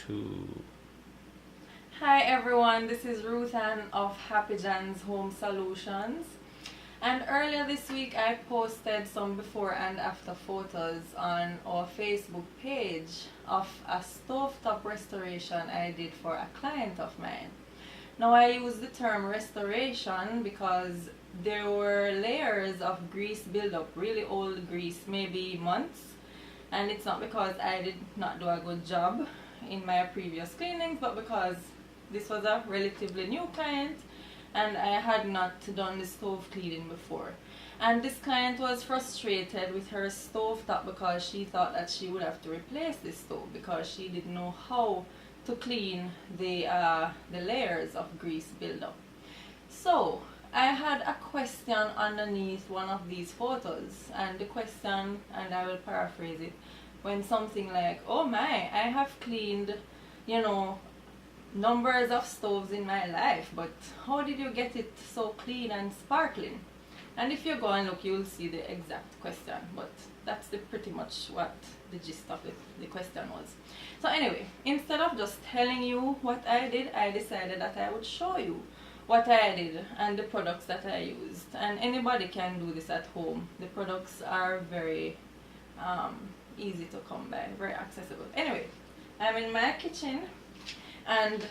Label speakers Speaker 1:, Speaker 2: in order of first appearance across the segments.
Speaker 1: 2.
Speaker 2: Hi everyone, this is Ruth-Ann of Happy Jan's Home Solutions. And earlier this week I posted some before and after photos on our Facebook page of a stovetop restoration I did for a client of mine. Now I use the term restoration because there were layers of grease buildup, really old grease, maybe months. And it's not because I did not do a good job in my previous cleanings, but because this was a relatively new client and I had not done the stove cleaning before. And this client was frustrated with her stove top because she thought that she would have to replace this stove because she didn't know how to clean the layers of grease buildup. So I had a question underneath one of these photos, and the question, and I will paraphrase it, went something like, oh my, I have cleaned, numbers of stoves in my life, but how did you get it so clean and sparkling? And if you go and look, you will see the exact question, but that's pretty much what the gist of the question was. So anyway, instead of just telling you what I did, I decided that I would show you what I did and the products that I used. And anybody can do this at home. The products are very easy to come by, very accessible. Anyway, I'm in my kitchen and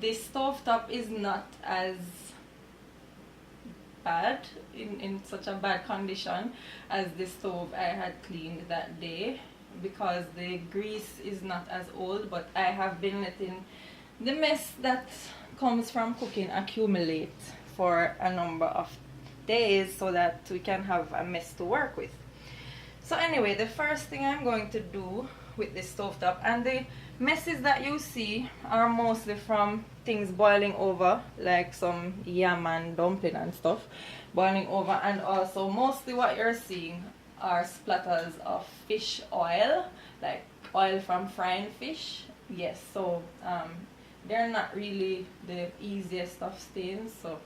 Speaker 2: the stovetop is not as bad, in such a bad condition as the stove I had cleaned that day, because the grease is not as old, but I have been letting the mess that comes from cooking accumulate for a number of days so that we can have a mess to work with. So anyway, the first thing I'm going to do with this stovetop, and the messes that you see are mostly from things boiling over, like some yam and dumpling and stuff boiling over, and also mostly what you're seeing are splatters of fish oil, like oil from frying fish. Yes, so they're not really the easiest of stains, so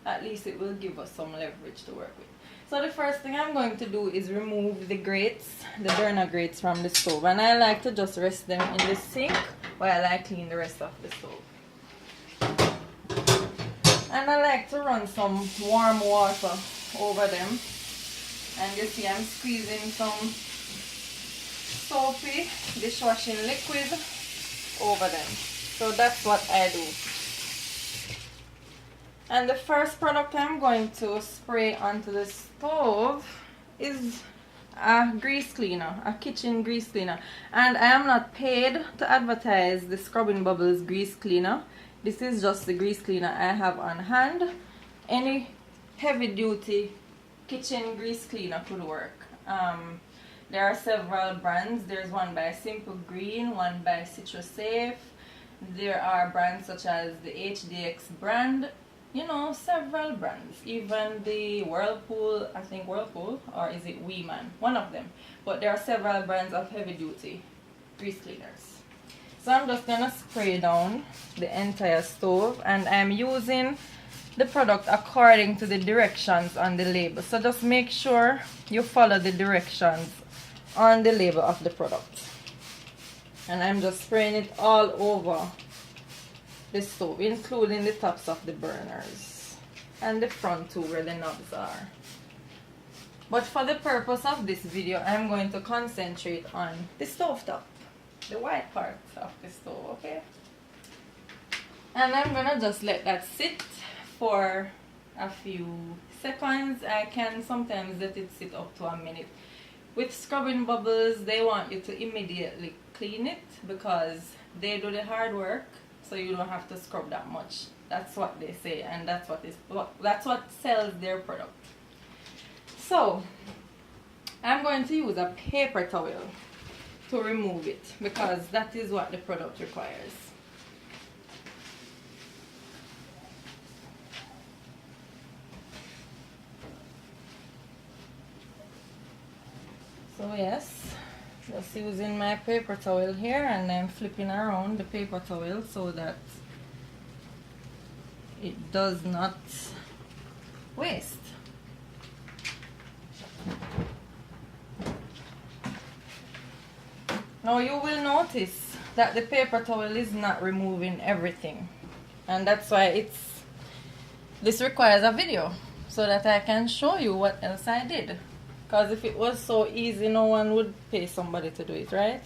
Speaker 2: at least it will give us some leverage to work with. So the first thing I'm going to do is remove the grates, the burner grates from the stove, and I like to just rest them in the sink while I clean the rest of the stove. And I like to run some warm water over them, and you see I'm squeezing some soapy dishwashing liquid over them. So that's what I do. And the first product I'm going to spray onto the stove is a grease cleaner, a kitchen grease cleaner. And I am not paid to advertise the Scrubbing Bubbles grease cleaner. This is just the grease cleaner I have on hand. Any heavy duty kitchen grease cleaner could work. There are several brands. There's one by Simple Green, one by Citrus Safe. There are brands such as the HDX brand, several brands, even the Whirlpool, I think Whirlpool, or is it Weeman, one of them. But there are several brands of heavy duty grease cleaners. So I'm just gonna spray down the entire stove, and I'm using the product according to the directions on the label. So just make sure you follow the directions on the label of the product. And I'm just spraying it all over the stove, including the tops of the burners and the front too, where the knobs are. But for the purpose of this video, I'm going to concentrate on the stove top, the white part of the stove, okay? And I'm gonna just let that sit for a few seconds. I can sometimes let it sit up to a minute. With Scrubbing Bubbles, they want you to immediately clean it because they do the hard work, so you don't have to scrub that much. That's what they say, and that's what sells their product. So I'm going to use a paper towel to remove it because that is what the product requires. So yes, just using my paper towel here, and I'm flipping around the paper towel so that it does not waste. Now you will notice that the paper towel is not removing everything, and that's why this requires a video so that I can show you what else I did, because if it was so easy, no one would pay somebody to do it, right?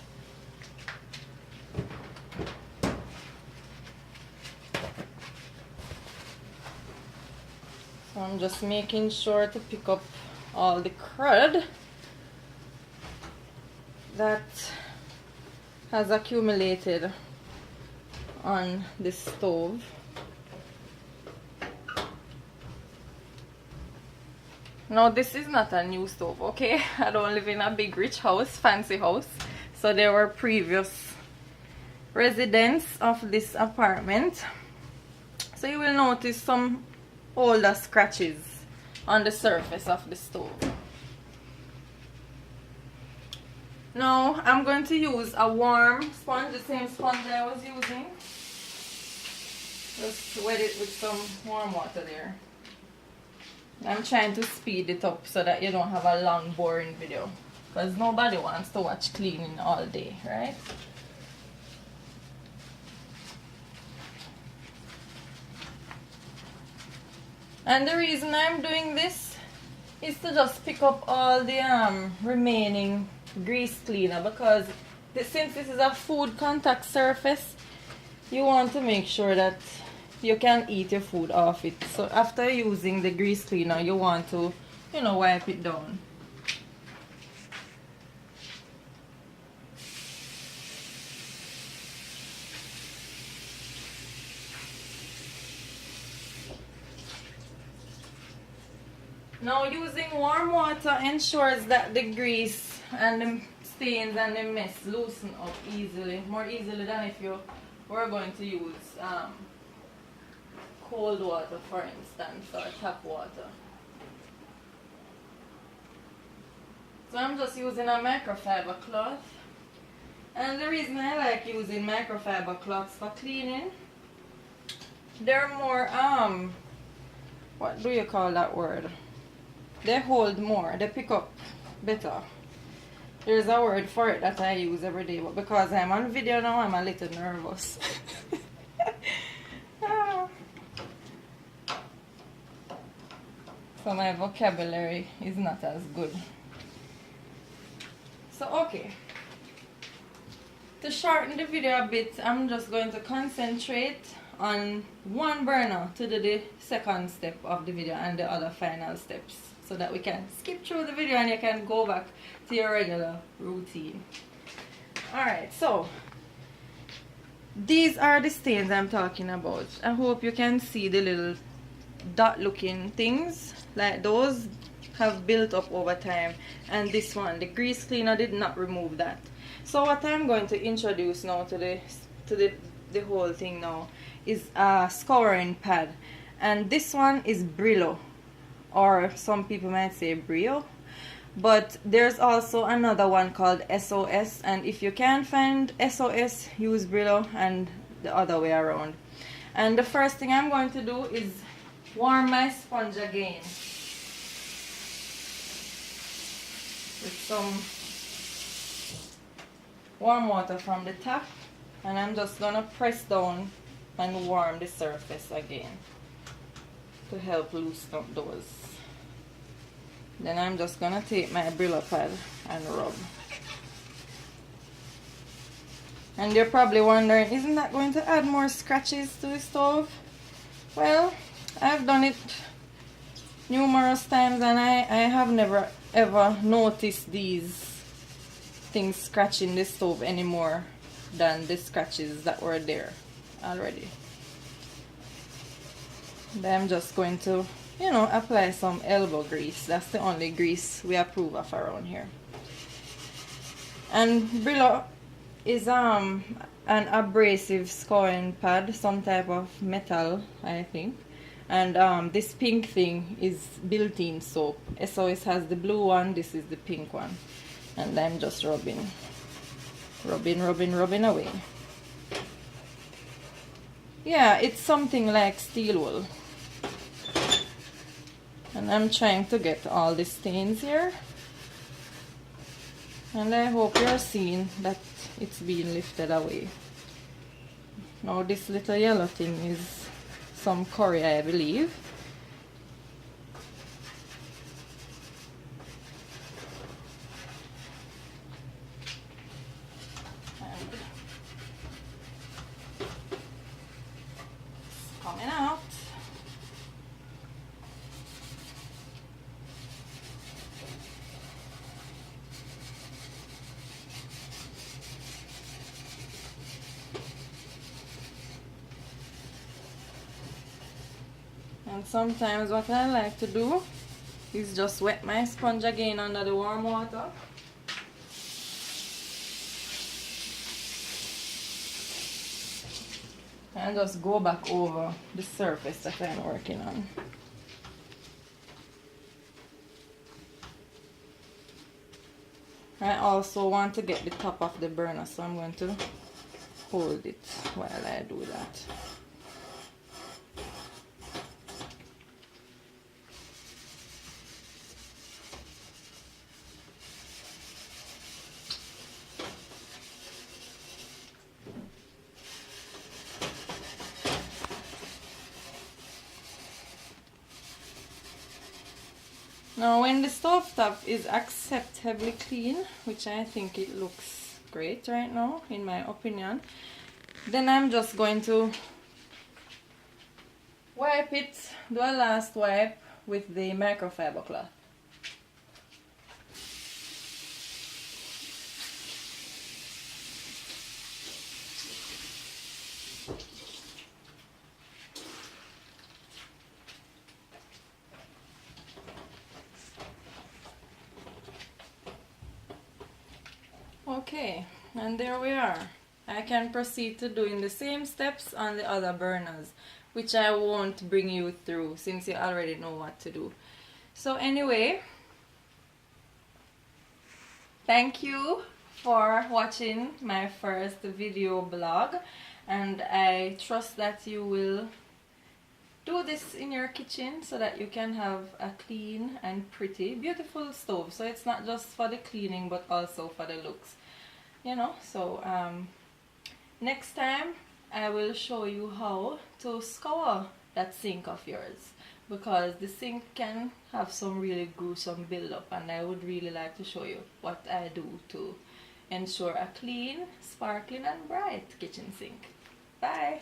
Speaker 2: So I'm just making sure to pick up all the crud that has accumulated on the stove. Now this is not a new stove, okay? I don't live in a big rich house, fancy house. So there were previous residents of this apartment. So you will notice some older scratches on the surface of the stove. Now I'm going to use a warm sponge, the same sponge I was using. Just wet it with some warm water there. I'm trying to speed it up so that you don't have a long boring video, because nobody wants to watch cleaning all day, right? And the reason I'm doing this is to just pick up all the remaining grease cleaner, because since this is a food contact surface, you want to make sure that you can eat your food off it. So after using the grease cleaner, you want to, you know, wipe it down. Now using warm water ensures that the grease and the stains and the mess loosen up easily, more easily than if you were going to use cold water, for instance, or tap water. So I'm just using a microfiber cloth, and the reason I like using microfiber cloths for cleaning, they're more what do you call that word? They hold more, they pick up better. There's a word for it that I use every day, but because I'm on video now, I'm a little nervous. So my vocabulary is not as good. So okay, to shorten the video a bit, I'm just going to concentrate on one burner to do the second step of the video and the other final steps, so that we can skip through the video and you can go back to your regular routine. Alright, so these are the stains I'm talking about. I hope you can see the little dot looking things, like those have built up over time, and this one, the grease cleaner, did not remove that. So what I'm going to introduce now to the whole thing now is a scouring pad, and this one is Brillo, or some people might say Brio, but there's also another one called SOS, and if you can't find SOS, use Brillo, and the other way around. And the first thing I'm going to do is warm my sponge again with some warm water from the tap, and I'm just gonna press down and warm the surface again to help loosen up those. Then I'm just gonna take my Brillo pad and rub. And you're probably wondering, isn't that going to add more scratches to the stove? Well, I've done it numerous times, and I have never ever noticed these things scratching the stove anymore than the scratches that were there already. Then I'm just going to, you know, apply some elbow grease. That's the only grease we approve of around here. And Brillo is an abrasive scouring pad, some type of metal, I think. And this pink thing is built-in soap. SOS has the blue one, this is the pink one. And I'm just rubbing away. Yeah, it's something like steel wool. And I'm trying to get all the stains here. And I hope you're seeing that it's being lifted away. Now this little yellow thing is some curry, I believe. And it's coming out. And sometimes what I like to do is just wet my sponge again under the warm water. And just go back over the surface that I'm working on. I also want to get the top of the burner, so I'm going to hold it while I do that. Now when the stovetop is acceptably clean, which I think it looks great right now in my opinion, then I'm just going to wipe it, do a last wipe with the microfiber cloth. Okay, and there we are. I can proceed to doing the same steps on the other burners, which I won't bring you through since you already know what to do. So anyway, thank you for watching my first video blog, and I trust that you will do this in your kitchen so that you can have a clean and pretty, beautiful stove. So it's not just for the cleaning but also for the looks, you know. So next time I will show you how to scour that sink of yours, because the sink can have some really gruesome buildup, and I would really like to show you what I do to ensure a clean, sparkling and bright kitchen sink. Bye!